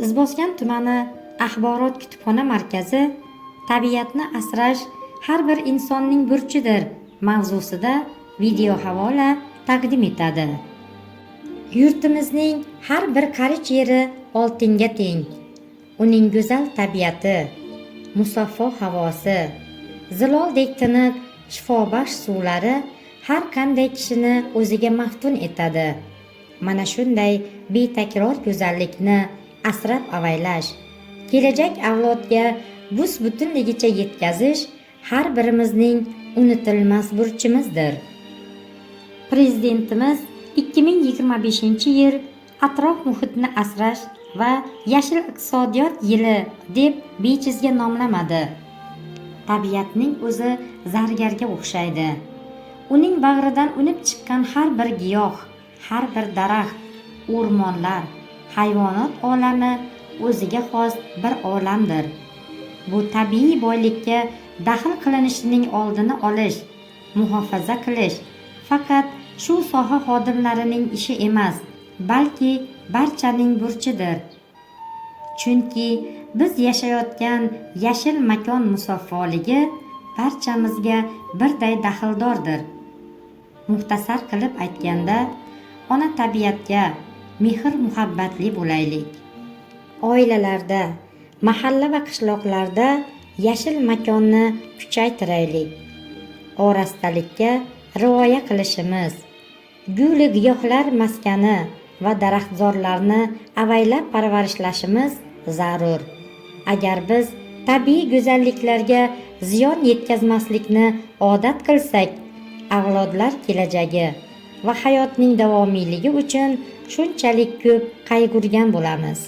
Izboskan tumani axborot kutubxona markazi tabiatni asrash har bir insonning burchidir mavzusida video havola taqdim etadi. Yurtimizning har bir qarich yeri oltinga teng. Uning go'zal tabiati, musaffo havosi, ziloldek tiniq, shifobaxsh suvlari har qanday kishini o'ziga maftun etadi. Mana shunday betakror go'zallikni asrab-avaylash, kelajak avlodga bus-butunligicha yetkazish har birimizning unutilmas burchimizdir. Prezidentimiz 2025-yil atrof muhitni asrash va yashil iqtisodiyot yili deb bejizga nomlamadi. Tabiatning o'zi zargarga o'xshaydi. Uning bag'ridan unib chiqqan har bir giyoh, har bir daraxt, o'rmonlar, hayvonot olami o'ziga xos bir olamdir. Bu tabiiy boylikka daxl qilinishining oldini olish, muhofaza qilish faqat shu soha xodimlarining ishi emas, balki barchaning burchidir. Chunki biz yashayotgan yashil makon musaffoligi barchamizga birday daxldordir. Muxtasar qilib aytganda, ona tabiatga mehr-muhabbatli bo'laylik. Oilalarda, mahalla va qishloqlarda yashil makonni kuchaytiraylik. Orastalikka rioya qilishimiz, gul giyohlar maskani va daraxtzorlarni avaylab parvarishlashimiz zarur. Agar biz tabiiy go'zalliklarga ziyon yetkazmaslikni odat qilsak, avlodlar kelajagi va hayotning davomiyligi uchun shunchalik ko'p qayg'urgan bo'lamiz.